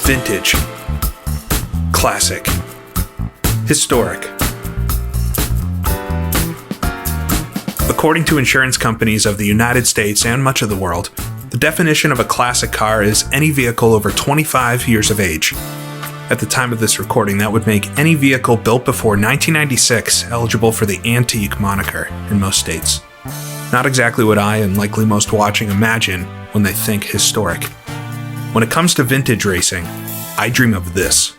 vintage, classic, historic. According to insurance companies of the United States and much of the world, the definition of a classic car is any vehicle over 25 years of age. At the time of this recording, that would make any vehicle built before 1996 eligible for the antique moniker in most states. Not exactly what I, and likely most watching, imagine when they think historic. When it comes to vintage racing, I dream of this.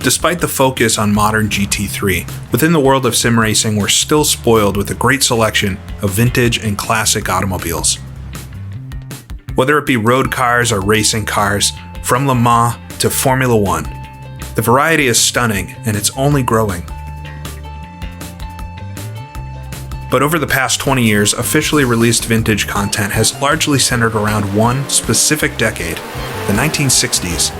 Despite the focus on modern GT3, within the world of sim racing we're still spoiled with a great selection of vintage and classic automobiles. Whether it be road cars or racing cars, from Le Mans to Formula 1, the variety is stunning and it's only growing. But over the past 20 years, officially released vintage content has largely centered around one specific decade, the 1960s.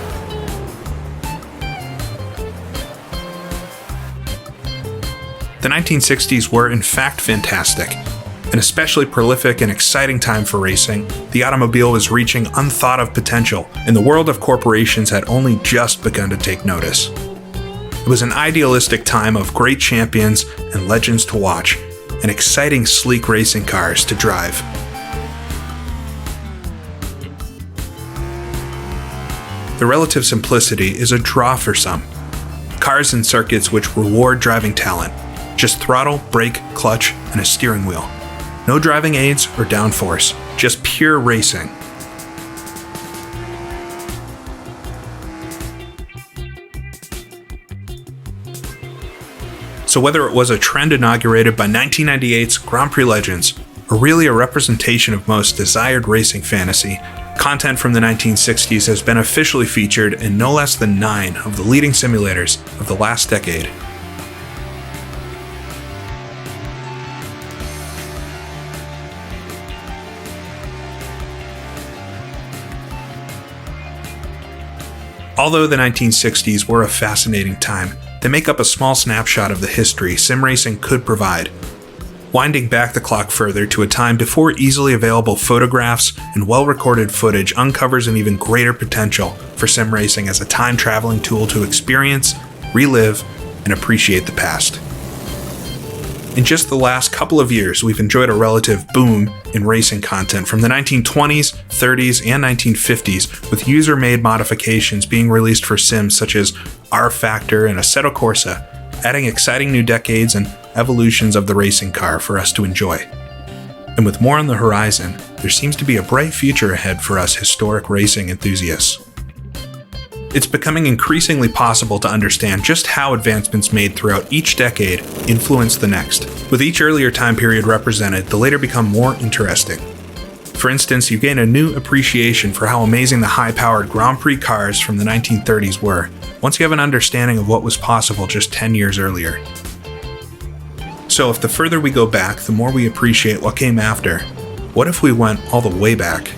The 1960s were in fact fantastic. An especially prolific and exciting time for racing, the automobile was reaching unthought of potential, and the world of corporations had only just begun to take notice. It was an idealistic time of great champions and legends to watch, and exciting sleek racing cars to drive. The relative simplicity is a draw for some. Cars and circuits which reward driving talent. Just throttle, brake, clutch, and a steering wheel. No driving aids or downforce, just pure racing. So whether it was a trend inaugurated by 1998's Grand Prix legends, or really a representation of most desired racing fantasy, content from the 1960s has been officially featured in no less than 9 of the leading simulators of the last decade. Although the 1960s were a fascinating time, they make up a small snapshot of the history sim racing could provide. Winding back the clock further to a time before easily available photographs and well-recorded footage uncovers an even greater potential for sim racing as a time-traveling tool to experience, relive, and appreciate the past. In just the last couple of years, we've enjoyed a relative boom in racing content from the 1920s, 30s, and 1950s, with user-made modifications being released for sims such as R-Factor and Assetto Corsa, adding exciting new decades and evolutions of the racing car for us to enjoy. And with more on the horizon, there seems to be a bright future ahead for us historic racing enthusiasts. It's becoming increasingly possible to understand just how advancements made throughout each decade influence the next. With each earlier time period represented, the later become more interesting. For instance, you gain a new appreciation for how amazing the high-powered Grand Prix cars from the 1930s were, once you have an understanding of what was possible just 10 years earlier. So if the further we go back, the more we appreciate what came after, what if we went all the way back?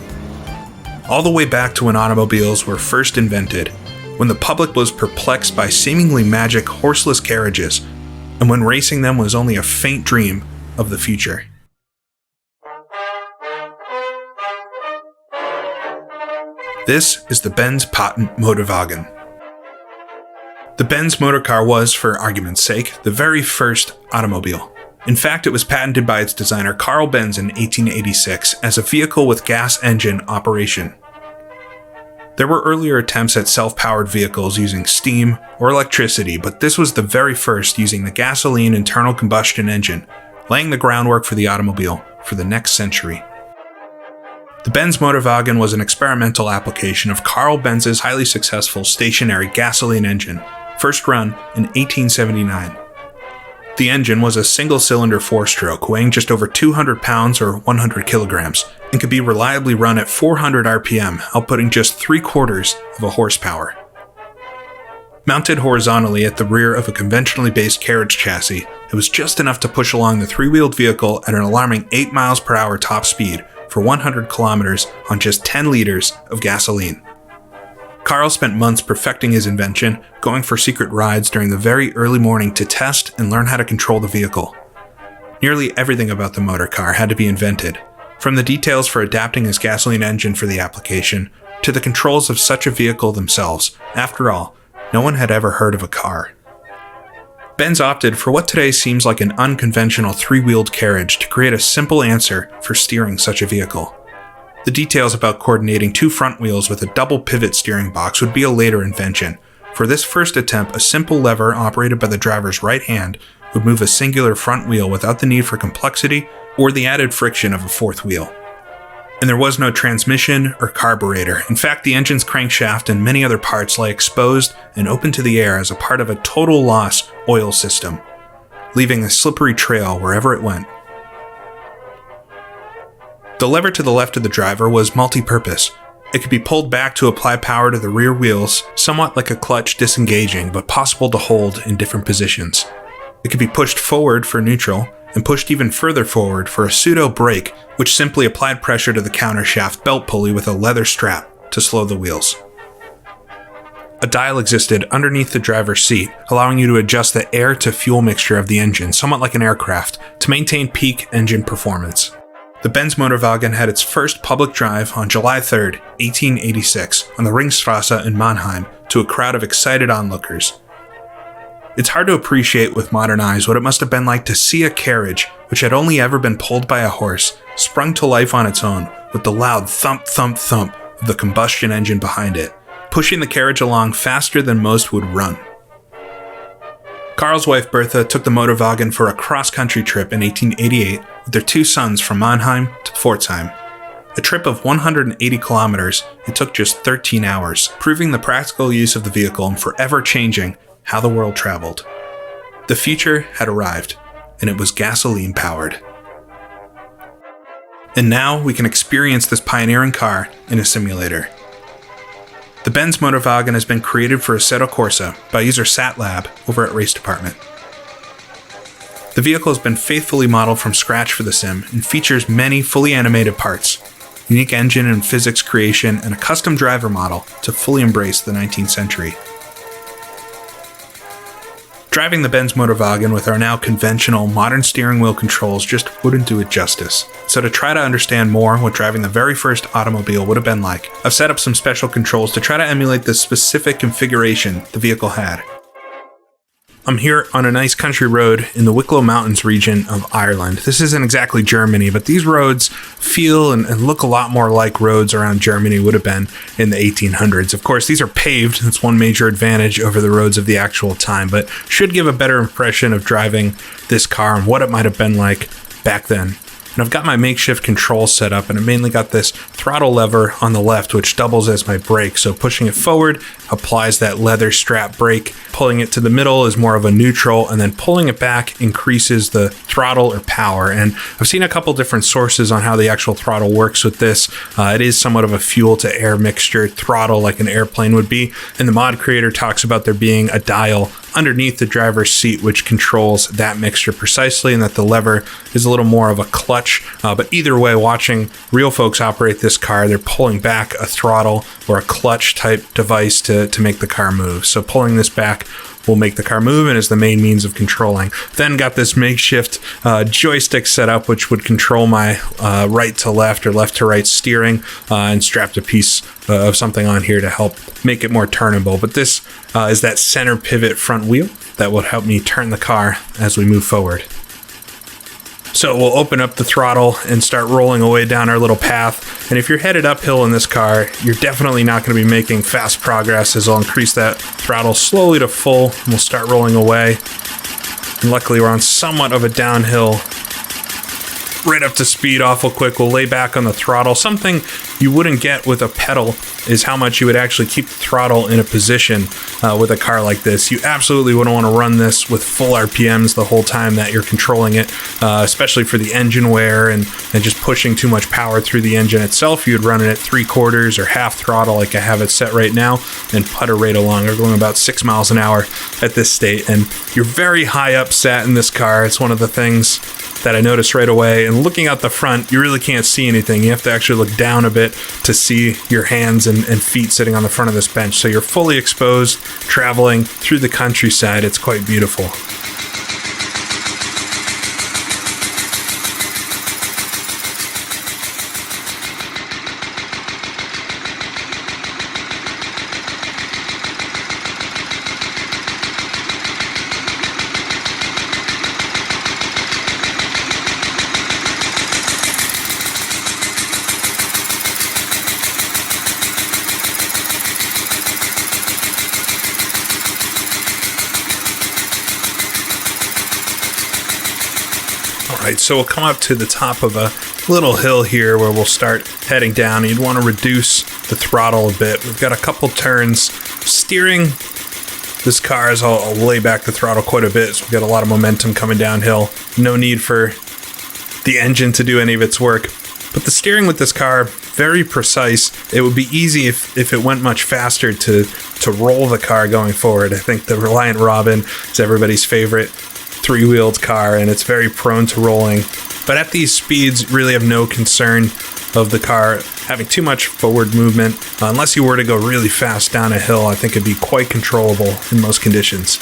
All the way back to when automobiles were first invented, when the public was perplexed by seemingly magic horseless carriages, and when racing them was only a faint dream of the future. This is the Benz patent Motorwagen. The Benz motorcar was, for argument's sake, the very first automobile. In fact, it was patented by its designer Karl in 1886 as a vehicle with gas engine operation. There were earlier attempts at self-powered vehicles using steam or electricity, but this was the very first using the gasoline internal combustion engine, laying the groundwork for the automobile for the next century. The Benz Motorwagen was an experimental application of Karl Benz's highly successful stationary gasoline engine, first run in 1879. The engine was a single-cylinder four-stroke weighing just over 200 pounds or 100 kilograms and could be reliably run at 400 RPM, outputting just 3/4 of a horsepower. Mounted horizontally at the rear of a conventionally based carriage chassis, it was just enough to push along the three-wheeled vehicle at an alarming 8 miles per hour top speed for 100 kilometers on just 10 liters of gasoline. Karl spent months perfecting his invention, going for secret rides during the very early morning to test and learn how to control the vehicle. Nearly everything about the motor car had to be invented, from the details for adapting his gasoline engine for the application, to the controls of such a vehicle themselves. After all, no one had ever heard of a car. Benz opted for what today seems like an unconventional three-wheeled carriage to create a simple answer for steering such a vehicle. The details about coordinating two front wheels with a double pivot steering box would be a later invention. For this first attempt, a simple lever operated by the driver's right hand would move a singular front wheel without the need for complexity or the added friction of a fourth wheel. And there was no transmission or carburetor. In fact, the engine's crankshaft and many other parts lay exposed and open to the air as a part of a total loss oil system, leaving a slippery trail wherever it went. The lever to the left of the driver was multi-purpose. It could be pulled back to apply power to the rear wheels, somewhat like a clutch disengaging, but possible to hold in different positions. It could be pushed forward for neutral, and pushed even further forward for a pseudo-brake, which simply applied pressure to the countershaft belt pulley with a leather strap to slow the wheels. A dial existed underneath the driver's seat, allowing you to adjust the air-to-fuel mixture of the engine, somewhat like an aircraft, to maintain peak engine performance. The Benz Motorwagen had its first public drive on July 3, 1886, on the Ringstrasse in Mannheim to a crowd of excited onlookers. It's hard to appreciate with modern eyes what it must have been like to see a carriage, which had only ever been pulled by a horse, sprung to life on its own with the loud thump thump thump of the combustion engine behind it, pushing the carriage along faster than most would run. Karl's wife Bertha took the Motorwagen for a cross-country trip in 1888 with their two sons from Mannheim to Pforzheim. A trip of 180 kilometers, it took just 13 hours, proving the practical use of the vehicle and forever changing how the world traveled. The future had arrived, and it was gasoline-powered. And now we can experience this pioneering car in a simulator. The Benz Motorwagen has been created for Assetto Corsa by user SatLab over at Race Department. The vehicle has been faithfully modeled from scratch for the sim and features many fully animated parts, unique engine and physics creation, and a custom driver model to fully embrace the 19th century. Driving the Benz Motorwagen with our now conventional modern steering wheel controls just wouldn't do it justice. So to try to understand more what driving the very first automobile would have been like, I've set up some special controls to try to emulate the specific configuration the vehicle had. I'm here on a nice country road in the Wicklow Mountains region of Ireland. This isn't exactly Germany, but these roads feel and look a lot more like roads around Germany would have been in the 1800s. Of course, these are paved. That's one major advantage over the roads of the actual time, but should give a better impression of driving this car and what it might have been like back then. And I've got my makeshift control set up, and I mainly got this throttle lever on the left, which doubles as my brake. So pushing it forward applies that leather strap brake. Pulling it to the middle is more of a neutral, and then pulling it back increases the throttle or power. And I've seen a couple different sources on how the actual throttle works with this. It is somewhat of a fuel to air mixture throttle like an airplane would be. And the mod creator talks about there being a dial underneath the driver's seat which controls that mixture precisely, and that the lever is a little more of a clutch. But either way, watching real folks operate this car, they're pulling back a throttle or a clutch type device to make the car move. So pulling this back will make the car move and is the main means of controlling. Then got this makeshift joystick set up which would control my right to left or left to right steering, and strapped a piece of something on here to help make it more turnable. But this is that center pivot front wheel that will help me turn the car as we move forward. So we'll open up the throttle and start rolling away down our little path. And if you're headed uphill in this car, you're definitely not going to be making fast progress, as I'll increase that throttle slowly to full and we'll start rolling away. And luckily we're on somewhat of a downhill, right up to speed awful quick. We'll lay back on the throttle. Something you wouldn't get with a pedal is how much you would actually keep the throttle in a position with a car like this. You absolutely wouldn't want to run this with full RPMs the whole time that you're controlling it, especially for the engine wear and just pushing too much power through the engine itself. You'd run it at 3/4 or half throttle like I have it set right now and putter right along. We're going about 6 miles an hour at this state, and you're very high up sat in this car. It's one of the things that I noticed right away. And looking out the front, you really can't see anything. You have to actually look down a bit to see your hands and feet sitting on the front of this bench. So you're fully exposed, traveling through the countryside. It's quite beautiful. Alright, so we'll come up to the top of a little hill here where we'll start heading down. You'd want to reduce the throttle a bit. We've got a couple turns. Steering this car, as I'll lay back the throttle quite a bit, so we've got a lot of momentum coming downhill. No need for the engine to do any of its work. But the steering with this car, very precise. It would be easy if it went much faster to roll the car going forward. I think the Reliant Robin is everybody's favorite three-wheeled car, and it's very prone to rolling. But at these speeds, really have no concern of the car having too much forward movement. Unless you were to go really fast down a hill, I think it'd be quite controllable in most conditions.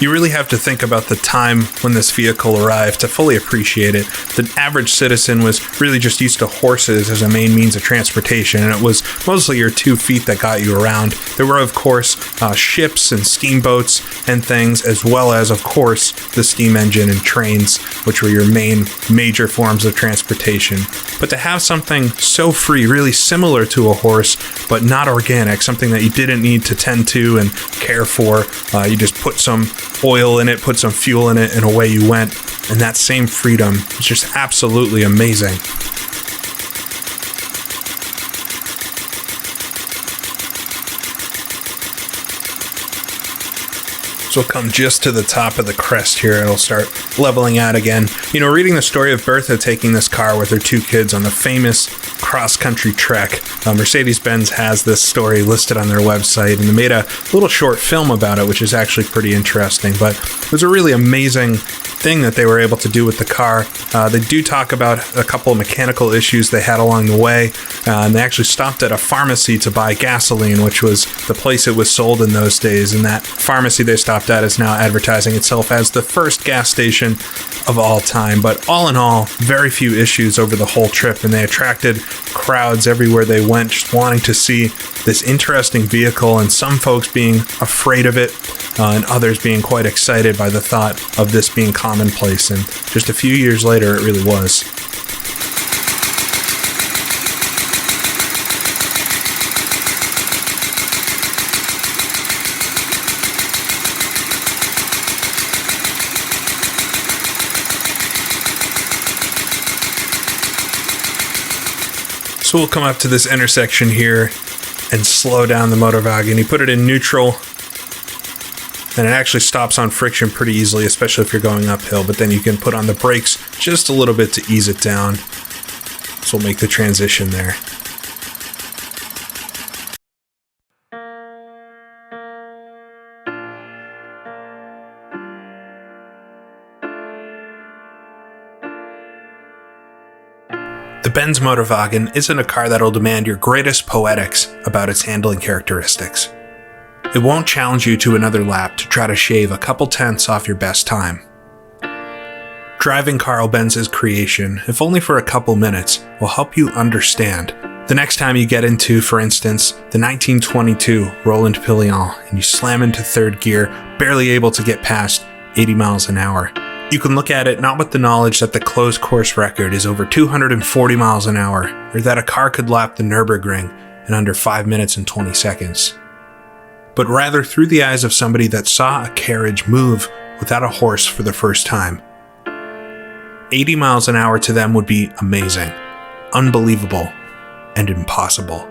You really have to think about the time when this vehicle arrived to fully appreciate it. The average citizen was really just used to horses as a main means of transportation, and it was mostly your 2 feet that got you around. There were, of course, ships and steamboats and things, as well as, of course, the steam engine and trains, which were your major forms of transportation. But to have something so free, really similar to a horse, but not organic, something that you didn't need to tend to and care for, you just put some oil in it, put some fuel in it, and away you went. And that same freedom is just absolutely amazing. So we'll come just to the top of the crest here and it'll start leveling out again. You know, reading the story of Bertha taking this car with her 2 kids on the famous cross-country trek. Mercedes-Benz has this story listed on their website, and they made a little short film about it, which is actually pretty interesting. But it was a really amazing thing that they were able to do with the car. They do talk about a couple of mechanical issues they had along the way, and they actually stopped at a pharmacy to buy gasoline, which was the place it was sold in those days. And that pharmacy they stopped at is now advertising itself as the first gas station of all time. But all in all, very few issues over the whole trip, and they attracted crowds everywhere they went, just wanting to see this interesting vehicle, and some folks being afraid of it, and others being quite excited by the thought of this being commonplace. And just a few years later, it really was. So we'll come up to this intersection here and slow down the Motorwagen. You put it in neutral, and it actually stops on friction pretty easily, especially if you're going uphill. But then you can put on the brakes just a little bit to ease it down. So we'll make the transition there. The Benz Motorwagen isn't a car that'll demand your greatest poetics about its handling characteristics. It won't challenge you to another lap to try to shave a couple tenths off your best time. Driving Karl Benz's creation, if only for a couple minutes, will help you understand. The next time you get into, for instance, the 1922 Roland Pillion and you slam into third gear, barely able to get past 80 miles an hour, you can look at it not with the knowledge that the closed course record is over 240 miles an hour, or that a car could lap the Nürburgring in under 5 minutes and 20 seconds, but rather through the eyes of somebody that saw a carriage move without a horse for the first time. 80 miles an hour to them would be amazing, unbelievable, and impossible.